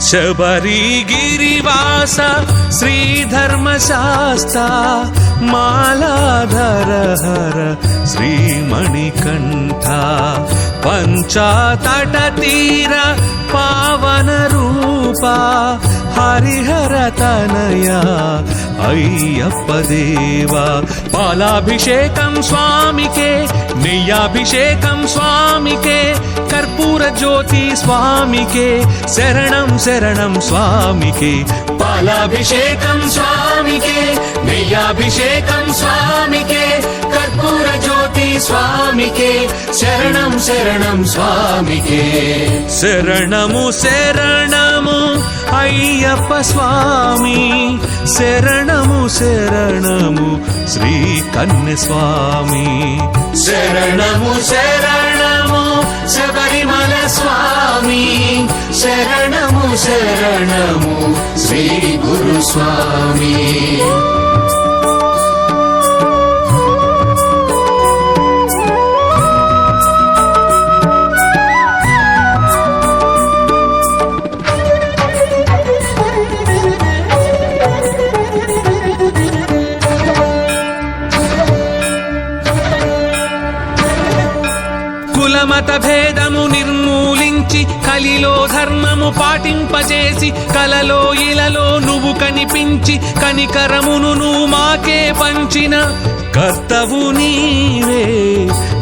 శబరిగిరివాస శ్రీధర్మశాస్తా మాలాధర హర శ్రీమణికంఠ పంచాతట తీర పావన రూపా హరిహర తనయ అయ్యప్ప దేవా పాలాభిషేకం స్వామికే నెయ్యాభిషేకం స్వామికే కర్పూర జ్యోతి స్వామికే శరణం శరణం స్వామికే పాలాభిషేకం స్వామికే నెయ్యాభిషేకం స్వామికే కర్పూర జ్యోతి స్వామికే శరణం శరణం స్వామికే శరణము శరణము అయ్యప్ప స్వామి శరణము శరణము శ్రీ కన్య స్వామి శరణము శరణము శబరిమల స్వామి శరణము శరణము శ్రీ గురు స్వామి కులమత భేదము నిర్మూలించి కలిలో ధర్మము పాటింపజేసి కలలో ఇలలో నువ్వు కనిపించి కనికరమును నువ్వు మాకే పంచిన కర్తవు నీవే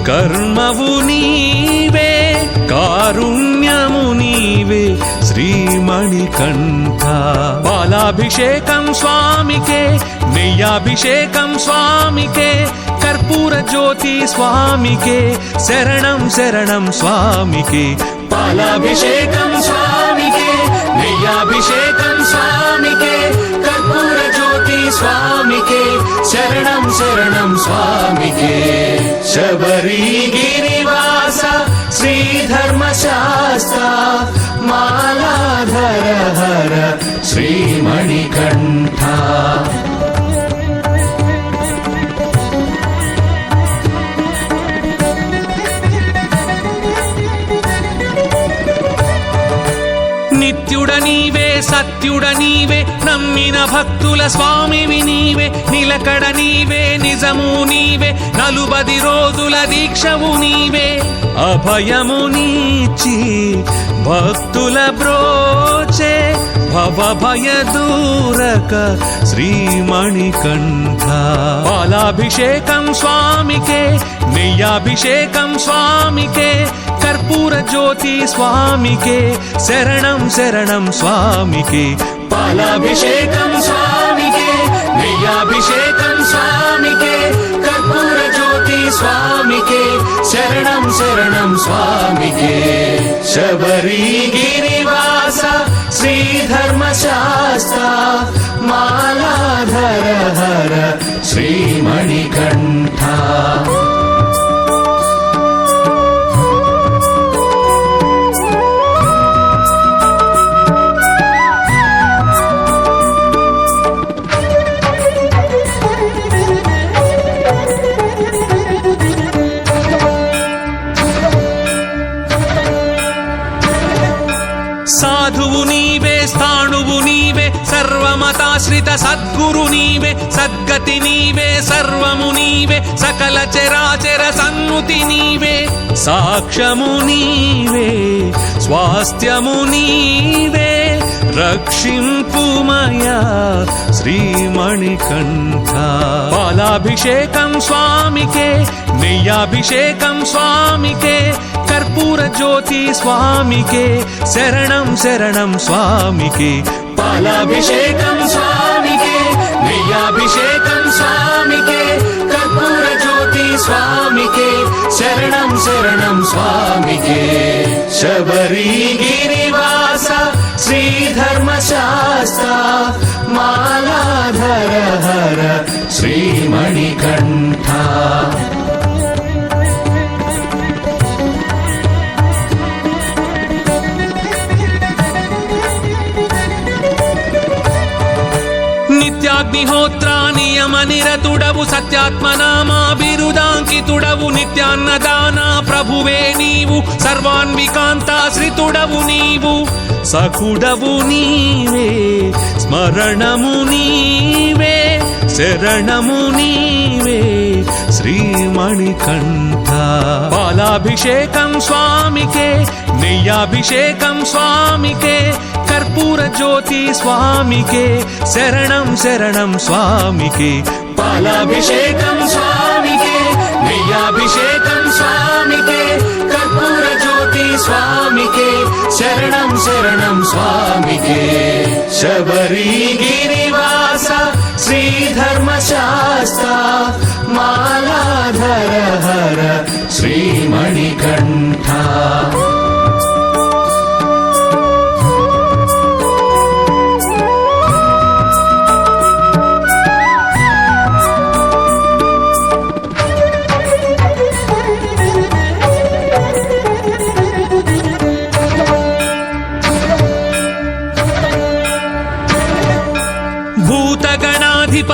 కర్మవు నీవే కారుణ్యము నీవే శ్రీమణికంఠ పాలాభిషేకం స్వామికే నెయ్యాభిషేకం స్వామికే కర్పూర జ్యోతి స్వామికే శరణం శరణం స్వామికే పాలాభిషేకం స్వామికే నెయ్యాభిషేకం స్వామికే కర్పూర జ్యోతి స్వామికే శరణం శరణం స్వామికే శబరిగిరివాస శ్రీధర్మశాస్తా మాలాధర హర శ్రీమణికంఠ నిత్యుడ నీవే సత్యుడ నీవే నమ్మిన భక్తుల స్వామివి నీవే నిలకడ నీవే నిజము నీవే 40 రోజుల దీక్షవు నీవే అభయము నీచి భక్తుల బ్రోచే భవ భయ దూరక శ్రీమణికంఠ పాలాభిషేకం స్వామికే నెయ్యాభిషేకం స్వామికే కర్పూర జ్యోతి స్వామికే శరణం శరణం స్వామికే పాలాభిషేకం స్వామికే నెయ్యాభిషేకం స్వామికే కర్పూర జ్యోతి స్వామికే శరణం శరణం స్వామికే శబరిగిరివాస శ్రీధర్మశాస్తా మాలాధర హర శ్రీమణికంఠ సాధువు నీవే స్థాణువు నీవే సర్వమతాశ్రిత సద్గురు నీవే సద్గతి నీవే సర్వము నీవే సకల చరాచర సన్నుతి నీవే సాక్ష్యము నీవే స్వాస్థ్యము నీవే రక్షింపుమయా శ్రీమణికంఠ పాలాభిషేకం స్వామికే నెయ్యాభిషేకం స్వామికే కర్పూర జ్యోతి స్వామికే శరణం శరణం స్వామికే పాలాభిషేకం స్వామికే నెయ్యాభిషేకం స్వామికే కర్పూర జ్యోతి స్వామికే శరణం శరణం స్వామికే శబరిగిరివాస శ్రీధర్మశాస్తా మాలాధర హర శ్రీమణికంఠ నిత్యాగ్నిహోత్ర నియమ నిరతుడవు సత్యాత్మనామా బిరుదాంకితుడవు నిత్యాన్నదాన ప్రభువే నీవు సర్వాన్వికాంతాశ్రితుడవు నీవు సకుడవు నీవే స్మరణము నీవే శరణము నీవే శ్రీమణికంఠ పాలాభిషేకం స్వామికే నెయ్యాభిషేకం స్వామికే కర్పూర జ్యోతి స్వామికే శరణం శరణం స్వామికే పాలాభిషేకం స్వామికే నెయ్యాభిషేకం స్వామికే కర్పూర జ్యోతి స్వామికే శరణం శరణం స్వామికే శబరిగిరివాస శ్రీధర్మశాస్త్ర మాలాధర హర శ్రీమణికంఠ భూతగణాధిప